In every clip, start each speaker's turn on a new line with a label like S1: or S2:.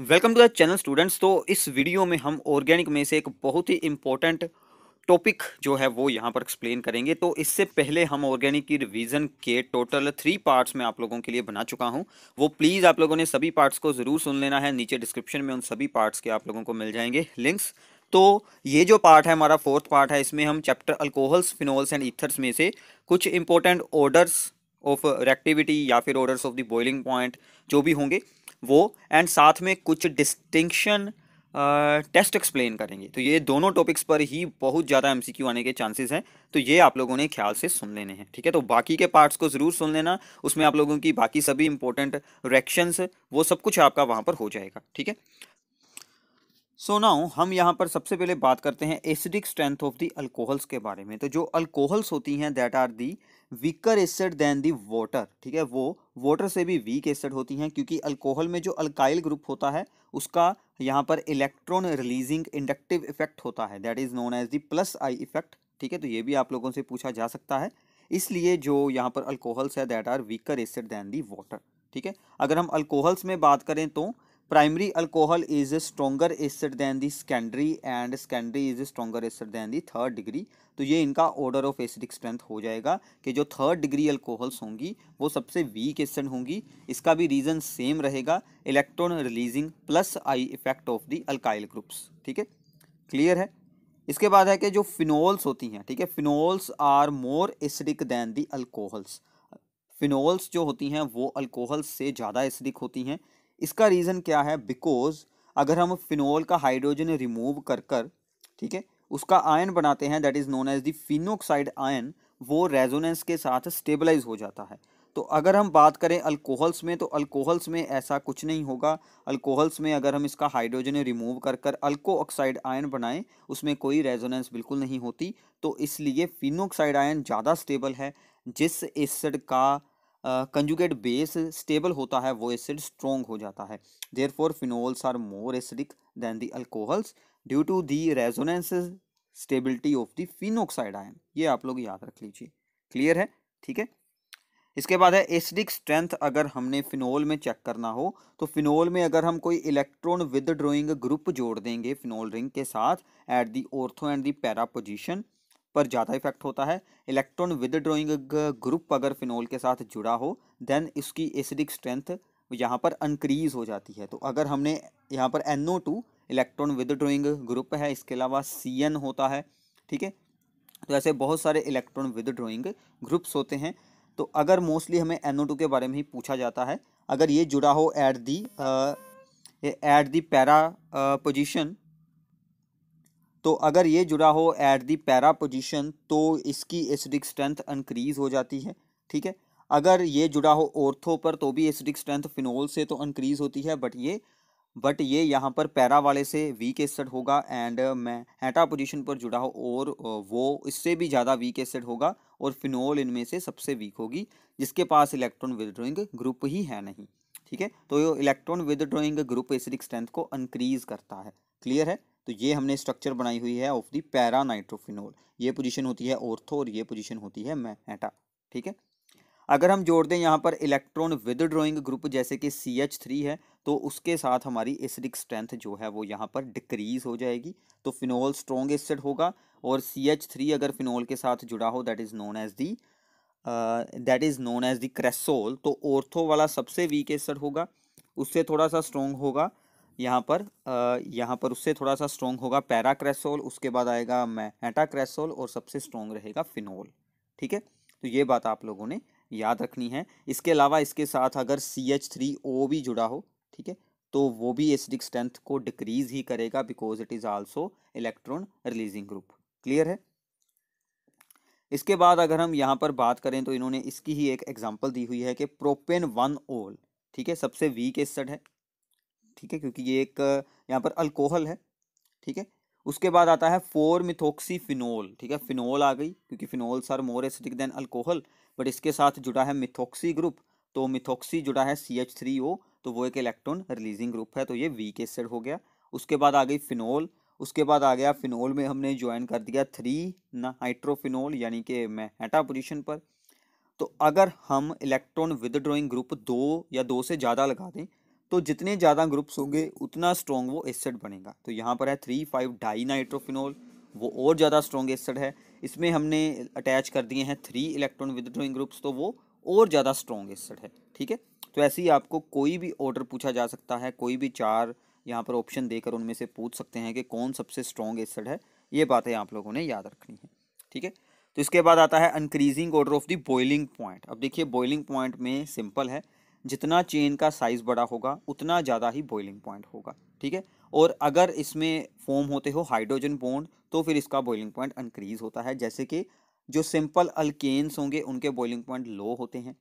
S1: Welcome to the channel students. तो इस video में हम ऑर्गेनिक में से एक बहुत ही इम्पोर्टेंट टॉपिक जो है वो यहाँ पर एक्सप्लेन करेंगे। तो इससे पहले हम ऑर्गेनिक की रिवीजन के टोटल 3 पार्ट्स में आप लोगों के लिए बना चुका हूँ। वो प्लीज़ आप लोगों ने सभी पार्ट्स को ज़रूर सुन लेना है। नीचे डिस्क्रिप्शन में उन सभी पार्ट्स के आप लोगों को मिल जाएंगे लिंक्स। तो ये जो पार्ट है हमारा 4th पार्ट है, इसमें हम chapter alcohols, phenols and ethers में से कुछ इंपॉर्टेंट ऑर्डर्स ऑफ रिएक्टिविटी या फिर orders of the boiling point जो भी होंगे वो, एंड साथ में कुछ डिस्टिंक्शन टेस्ट एक्सप्लेन करेंगे। तो ये दोनों टॉपिक्स पर ही बहुत ज़्यादा एमसीक्यू आने के चांसेस हैं, तो ये आप लोगों ने ख्याल से सुन लेने हैं। ठीक है, तो बाकी के पार्ट्स को ज़रूर सुन लेना। उसमें आप लोगों की बाकी सभी इंपॉर्टेंट रिएक्शंस वो सब कुछ आपका वहाँ पर हो जाएगा। ठीक है, सो नाउ हम यहाँ पर सबसे पहले बात करते हैं acidic strength of the alcohols के बारे में। तो जो अल्कोहल्स होती हैं that are the weaker acid than the water. ठीक है, वो वाटर से भी वीक एसिड होती हैं, क्योंकि अल्कोहल में जो अल्काइल ग्रुप होता है उसका यहाँ पर इलेक्ट्रॉन रिलीजिंग इंडक्टिव इफेक्ट होता है, that is known as the plus I effect. ठीक है, तो ये भी आप लोगों से पूछा जा सकता है। इसलिए जो यहाँ पर अल्कोहल्स है that are weaker acid than the water. ठीक है, अगर हम अल्कोहल्स में बात करें तो primary alcohol is stronger acid than the secondary, and secondary is stronger acid than the third degree. तो ये इनका ऑर्डर ऑफ एसिडिक स्ट्रेंथ हो जाएगा कि जो थर्ड डिग्री अल्कोहल्स होंगी वो सबसे वीक एसिड होंगी। इसका भी रीजन सेम रहेगा, electron releasing plus I effect of the alkyl groups. ठीक है, क्लियर है। इसके बाद है कि जो फिनोल्स होती हैं, ठीक है, phenols are more acidic than the alcohols. Phenols जो होती हैं वो अल्कोहल से ज़्यादा एसिडिक होती हैं। इसका रीज़न क्या है? बिकॉज अगर हम फिनोल का हाइड्रोजन रिमूव कर कर, ठीक है, उसका आयन बनाते हैं that is known as the phenoxide ion, वो रेजोनेंस के साथ स्टेबलाइज हो जाता है। तो अगर हम बात करें अल्कोहल्स में, तो अल्कोहल्स में ऐसा कुछ नहीं होगा। अल्कोहल्स में अगर हम इसका हाइड्रोजन रिमूव कर कर अल्को ऑक्साइड आयन बनाएं, उसमें कोई रेजोनेंस बिल्कुल नहीं होती। तो इसलिए फिनोक्साइड आयन ज़्यादा स्टेबल है। जिस एसिड का कंजुगेट बेस स्टेबल होता है वो एसिड स्ट्रॉन्ग हो जाता है। Therefore phenols are more acidic than the alcohols due to the resonance stability of the phenoxide ion. ये आप लोग याद रख लीजिए। क्लियर है? ठीक है, इसके बाद है एसिडिक स्ट्रेंथ। अगर हमने फिनोल में चेक करना हो तो फिनोल में अगर हम कोई इलेक्ट्रॉन विदड्रॉइंग ग्रुप जोड़ देंगे फिनोल रिंग के साथ at the ortho and the para position पर ज़्यादा इफेक्ट होता है। इलेक्ट्रॉन विदड्रॉइंग ग्रुप अगर फिनोल के साथ जुड़ा हो देन इसकी एसिडिक स्ट्रेंथ यहाँ पर इंक्रीज हो जाती है। तो अगर हमने यहाँ पर NO2 इलेक्ट्रॉन विदड्रॉइंग ग्रुप है, इसके अलावा CN होता है। ठीक है, तो ऐसे बहुत सारे इलेक्ट्रॉन विदड्रॉइंग ग्रुप्स होते हैं। तो अगर मोस्टली हमें NO2 के बारे में ही पूछा जाता है, अगर ये जुड़ा हो एट दी पैरा पोजीशन, तो अगर ये जुड़ा हो एट दी पैरा पोजीशन तो इसकी एसिडिक स्ट्रेंथ इंक्रीज हो जाती है। ठीक है, अगर ये जुड़ा हो ऑर्थो पर तो भी एसिडिक स्ट्रेंथ फिनोल से तो इंक्रीज होती है, बट ये यहाँ पर पैरा वाले से वीक एसिड होगा, एंड मैं एटा पोजीशन पर जुड़ा हो और वो इससे भी ज़्यादा वीक एसिड होगा, और फिनोल इनमें से सबसे वीक होगी जिसके पास इलेक्ट्रॉन विदड्रॉइंग ग्रुप ही है नहीं। ठीक है, तो ये electron withdrawing group acidic strength को इंक्रीज करता है। क्लियर है? तो ये हमने स्ट्रक्चर बनाई हुई है ऑफ द पैरा नाइट्रोफिनोल। ये पोजीशन होती है ऑर्थो और ये पोजीशन होती है मेटा। ठीक है, अगर हम जोड़ दें यहाँ पर इलेक्ट्रॉन विदड्रॉइंग ग्रुप जैसे कि CH3 है, तो उसके साथ हमारी एसिडिक स्ट्रेंथ जो है वो यहाँ पर डिक्रीज हो जाएगी। तो फिनोल स्ट्रॉन्ग एसिड होगा, और CH3 अगर फिनोल के साथ जुड़ा हो that is known as the cresol. तो ऑर्थो वाला सबसे वीक एसिड होगा, उससे थोड़ा सा स्ट्रॉन्ग होगा यहाँ पर उससे थोड़ा सा स्ट्रॉन्ग होगा पैराक्रेसोल, उसके बाद आएगा मेटाक्रेसोल, और सबसे स्ट्रॉन्ग रहेगा फिनोल। ठीक है, तो ये बात आप लोगों ने याद रखनी है। इसके अलावा इसके साथ अगर CH3O भी जुड़ा हो, ठीक है, तो वो भी एसिडिक स्ट्रेंथ को डिक्रीज ही करेगा, because it is also electron releasing group. Clear है? इसके बाद अगर हम यहाँ पर बात करें तो इन्होंने इसकी ही एक एग्जांपल दी हुई है कि प्रोपेन 1 ओल, ठीक है, सबसे वीक एसिड है। ठीक है, क्योंकि ये एक यहाँ पर अल्कोहल है। ठीक है, उसके बाद आता है 4 मिथोक्सी फिनोल। ठीक है, फिनोल आ गई क्योंकि phenols are more acidic than alcohol, but इसके साथ जुड़ा है मिथोक्सी ग्रुप। तो मिथोक्सी जुड़ा है CH3O, तो वो एक इलेक्ट्रॉन रिलीजिंग ग्रुप है, तो ये वीक एसिड हो गया। उसके बाद आ गई फिनोल, उसके बाद आ गया फिनोल में हमने ज्वाइन कर दिया 3 नाइट्रोफिनोल यानी कि मेटा पोजीशन पर। तो अगर हम इलेक्ट्रॉन विदड्रॉइंग ग्रुप 2 या 2 से ज़्यादा लगा दें तो जितने ज़्यादा ग्रुप्स होंगे उतना स्ट्रॉन्ग वो एसिड बनेगा। तो यहाँ पर है 3,5 डाई नाइट्रोफिनॉल, वो और ज़्यादा स्ट्रॉन्ग एसिड है। इसमें हमने अटैच कर दिए हैं 3 इलेक्ट्रॉन विदड्रॉइंग ग्रुप्स, तो वो और ज़्यादा स्ट्रॉन्ग एसिड है। ठीक है, तो ऐसे ही आपको कोई भी ऑर्डर पूछा जा सकता है, कोई भी 4 यहाँ पर ऑप्शन देकर उनमें से पूछ सकते हैं कि कौन सबसे स्ट्रॉन्ग एसिड है। ये बातें आप लोगों ने याद रखनी है। ठीक है, तो इसके बाद आता है increasing order of the boiling point. अब देखिए बॉइलिंग पॉइंट में सिंपल है, जितना चेन का साइज बड़ा होगा उतना ज़्यादा ही बॉइलिंग पॉइंट होगा। ठीक है, और अगर इसमें फॉर्म होते हो हाइड्रोजन बॉन्ड तो फिर इसका बॉइलिंग पॉइंट इंक्रीज होता है। जैसे कि जो सिंपल अल्केन्स होंगे उनके बॉइलिंग पॉइंट लो होते हैं।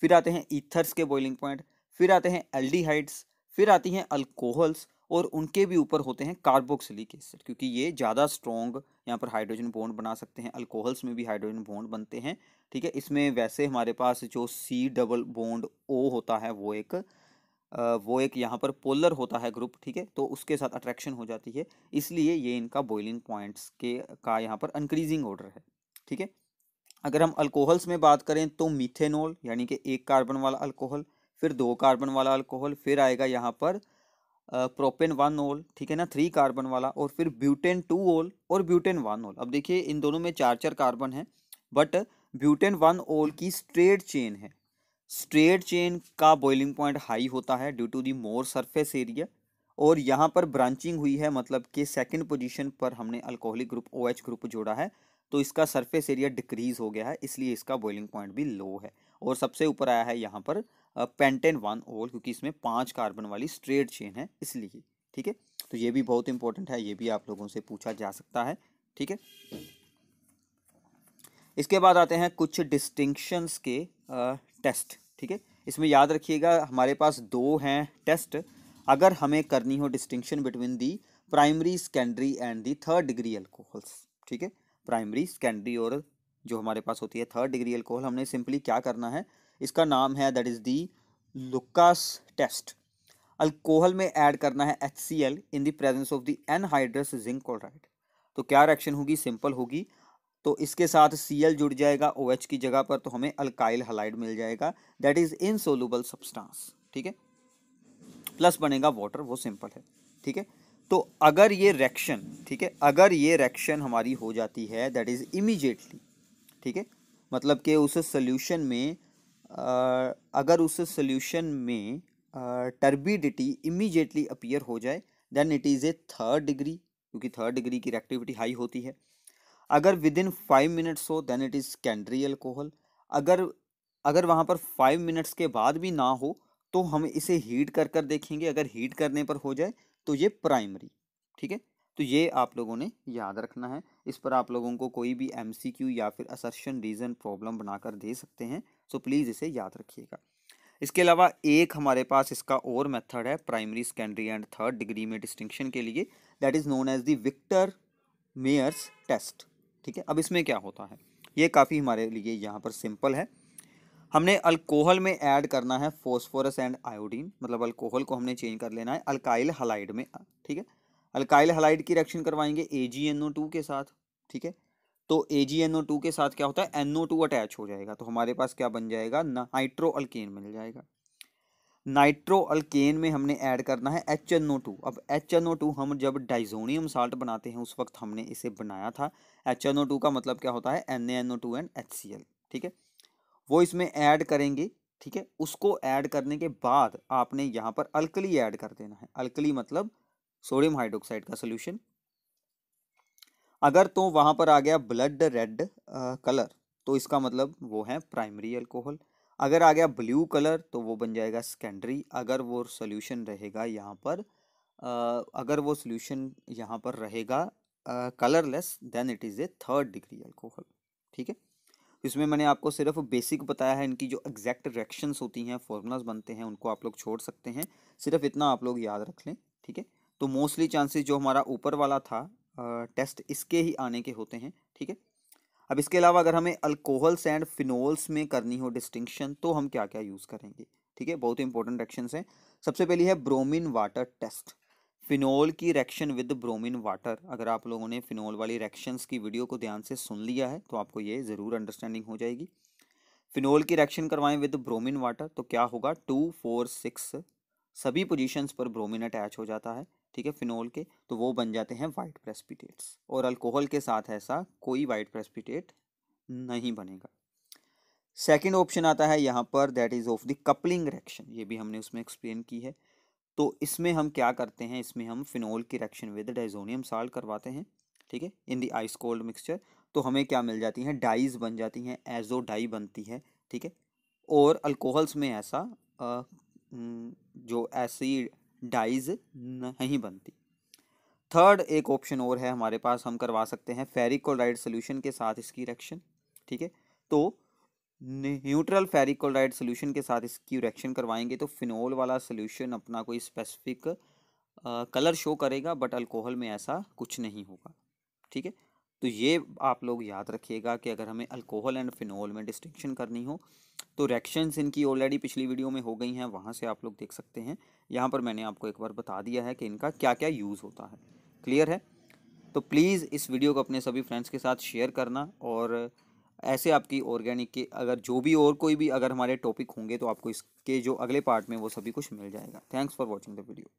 S1: फिर आते हैं ईथर्स के बॉइलिंग पॉइंट, फिर आते हैं एल्डिहाइड्स, फिर आती हैं अल्कोहल्स, और उनके भी ऊपर होते हैं कार्बोक्सिलिक एसिड, क्योंकि ये ज़्यादा स्ट्रॉन्ग यहाँ पर हाइड्रोजन बॉन्ड बना सकते हैं। अल्कोहल्स में भी हाइड्रोजन बॉन्ड बनते हैं। ठीक है, इसमें वैसे हमारे पास जो C डबल बॉन्ड O होता है वो एक यहाँ पर पोलर होता है ग्रुप। ठीक है, तो उसके साथ अट्रैक्शन हो जाती है, इसलिए ये इनका बॉइलिंग पॉइंट्स का यहाँ पर इंक्रीजिंग ऑर्डर है। ठीक है, अगर हम अल्कोहल्स में बात करें तो मीथेनॉल यानी कि 1 कार्बन वाला अल्कोहल, फिर 2 कार्बन वाला अल्कोहल, फिर आएगा यहाँ पर प्रोपेन 1 ओल, ठीक है ना, 3 कार्बन वाला, और फिर ब्यूटेन 2 ओल और ब्यूटेन 1 ओल। अब देखिए इन दोनों में 4 कार्बन है, बट ब्यूटेन 1 ओल की स्ट्रेट चेन है। स्ट्रेट चेन का बॉइलिंग पॉइंट हाई होता है due to the more surface area, और यहाँ पर ब्रांचिंग हुई है, मतलब कि सेकंड पोजीशन पर हमने अल्कोहलिक ग्रुप OH ग्रुप जोड़ा है, तो इसका सरफेस एरिया डिक्रीज हो गया है, इसलिए इसका बॉइलिंग पॉइंट भी लो है। और सबसे ऊपर आया है यहाँ पर पेंटेन 1 ओल, क्योंकि इसमें 5 कार्बन वाली स्ट्रेट चेन है इसलिए। ठीक है, तो ये भी बहुत इंपॉर्टेंट है, ये भी आप लोगों से पूछा जा सकता है। ठीक है, इसके बाद आते हैं कुछ डिस्टिंक्शंस के टेस्ट। ठीक है, इसमें याद रखिएगा हमारे पास 2 हैं टेस्ट अगर हमें करनी हो distinction between the primary, secondary and the third degree alcohols. ठीक है, प्राइमरी, सेकेंडरी और जो हमारे पास होती है थर्ड डिग्री अल्कोहल, हमने सिंपली क्या करना है, इसका नाम है that is the Lucas test. Alcohol में ऐड करना है HCl in the presence of the anhydrous zinc chloride. तो क्या रिएक्शन होगी, सिंपल होगी, तो इसके साथ Cl जुड़ जाएगा OH की जगह पर, तो हमें अल्काइल हैलाइड मिल जाएगा दैट इज इनसोल्यूबल सब्सटेंस। ठीक है, प्लस बनेगा वाटर, वो सिंपल है। ठीक है, तो अगर ये रिएक्शन, ठीक है, अगर ये रिएक्शन हमारी हो जाती है दैट इज इमीडिएटली, ठीक है, मतलब कि उस सोल्यूशन में अगर उस सोल्यूशन में टर्बिडिटी इमीडिएटली अपीयर हो जाए then it is a third degree, क्योंकि थर्ड डिग्री की रिएक्टिविटी हाई होती है। अगर विद इन 5 मिनट्स हो then it is secondary alcohol. अगर अगर वहाँ पर 5 मिनट्स के बाद भी ना हो तो हम इसे हीट कर कर देखेंगे, अगर हीट करने पर हो जाए तो ये प्राइमरी। ठीक है, तो ये आप लोगों ने याद रखना है। इस पर आप लोगों को कोई भी MCQ या फिर असर्शन रीजन प्रॉब्लम बनाकर दे सकते हैं, सो प्लीज़ इसे याद रखिएगा। इसके अलावा एक हमारे पास इसका और मेथड है primary, secondary and third degree में डिस्टिंक्शन के लिए, that is known as the Victor Meyer's test. ठीक है, अब इसमें क्या होता है, ये काफ़ी हमारे लिए यहाँ पर सिंपल है। हमने अल्कोहल में ऐड करना है फॉस्फोरस एंड आयोडीन, मतलब अल्कोहल को हमने चेंज कर लेना है अल्काइल हलाइड में। ठीक है, अल्काइल हलाइड की रिएक्शन करवाएंगे AgNO2 के साथ। ठीक है, तो AgNO2 के साथ क्या होता है, NO2 अटैच हो जाएगा, तो हमारे पास क्या बन जाएगा, नाइट्रो अल्केन मिल जाएगा। नाइट्रो अल्केन में हमने ऐड करना है HNO2। अब HNO2 हम जब डाइजोनियम साल्ट बनाते हैं उस वक्त हमने इसे बनाया था। HNO2 का मतलब क्या होता है, NaNO2 एंड HCl। ठीक है, वो इसमें ऐड करेंगे। ठीक है, उसको ऐड करने के बाद आपने यहाँ पर अल्कली ऐड कर देना है। अल्कली मतलब सोडियम हाइड्रोक्साइड का सोल्यूशन। अगर तो वहाँ पर आ गया ब्लड रेड कलर तो इसका मतलब वो है प्राइमरी अल्कोहल। अगर आ गया ब्लू कलर तो वो बन जाएगा सेकेंडरी। अगर वो सोल्यूशन रहेगा यहाँ पर अगर वो सोल्यूशन यहाँ पर रहेगा colourless then it is a third degree alcohol. ठीक है, इसमें मैंने आपको सिर्फ बेसिक बताया है, इनकी जो एग्जैक्ट रिएक्शंस होती हैं, फॉर्मूलाज बनते हैं, उनको आप लोग छोड़ सकते हैं, सिर्फ इतना आप लोग याद रख लें। ठीक है, तो मोस्टली चांसेस जो हमारा ऊपर वाला था टेस्ट इसके ही आने के होते हैं। ठीक है, अब इसके अलावा अगर हमें अल्कोहल्स एंड फिनोल्स में करनी हो डिस्टिंक्शन तो हम क्या क्या यूज़ करेंगे। ठीक है, बहुत इंपॉर्टेंट रिएक्शंस हैं। सबसे पहली है ब्रोमीन वाटर टेस्ट। फिनोल की रिएक्शन विद ब्रोमीन वाटर, अगर आप लोगों ने फिनोल वाली रिएक्शंस की वीडियो को ध्यान से सुन लिया है तो आपको ये ज़रूर अंडरस्टैंडिंग हो जाएगी। फिनोल की रिएक्शन करवाएं विद ब्रोमीन वाटर तो क्या होगा, 2,4,6 सभी पोजीशंस पर ब्रोमीन अटैच हो जाता है, ठीक है, फिनोल के, तो वो बन जाते हैं वाइट प्रेसिपिटेट्स। और अल्कोहल के साथ ऐसा कोई वाइट प्रेसिपिटेट नहीं बनेगा। सेकेंड ऑप्शन आता है यहाँ पर, that is of the coupling reaction, ये भी हमने उसमें एक्सप्लेन की है। तो इसमें हम क्या करते हैं, इसमें हम फिनोल की रिएक्शन विद डाइजोनियम साल्ट करवाते हैं, ठीक है, in the ice cold mixture. तो हमें क्या मिल जाती हैं, डाइज बन जाती हैं, एजो डाई बनती है, ठीक है। और अल्कोहल्स में ऐसा जो ऐसी डाइज नहीं बनती। थर्ड एक ऑप्शन और है हमारे पास, हम करवा सकते हैं फेरिक क्लोराइड सोल्यूशन के साथ इसकी रिएक्शन, ठीक है। तो न्यूट्रल फेरिक क्लोराइड सोल्यूशन के साथ इसकी रिएक्शन करवाएंगे तो फिनोल वाला सोल्यूशन अपना कोई स्पेसिफिक कलर शो करेगा, बट अल्कोहल में ऐसा कुछ नहीं होगा, ठीक है। तो ये आप लोग याद रखिएगा कि अगर हमें अल्कोहल एंड फिनोल में डिस्टिंक्शन करनी हो तो रिएक्शंस इनकी ऑलरेडी पिछली वीडियो में हो गई हैं, वहाँ से आप लोग देख सकते हैं। यहाँ पर मैंने आपको एक बार बता दिया है कि इनका क्या क्या यूज़ होता है। क्लियर है? तो प्लीज़ इस वीडियो को अपने सभी फ्रेंड्स के साथ शेयर करना, और ऐसे आपकी ऑर्गेनिक के अगर जो भी और कोई भी अगर हमारे टॉपिक होंगे तो आपको इसके जो अगले पार्ट में वो सभी कुछ मिल जाएगा। Thanks for watching the video.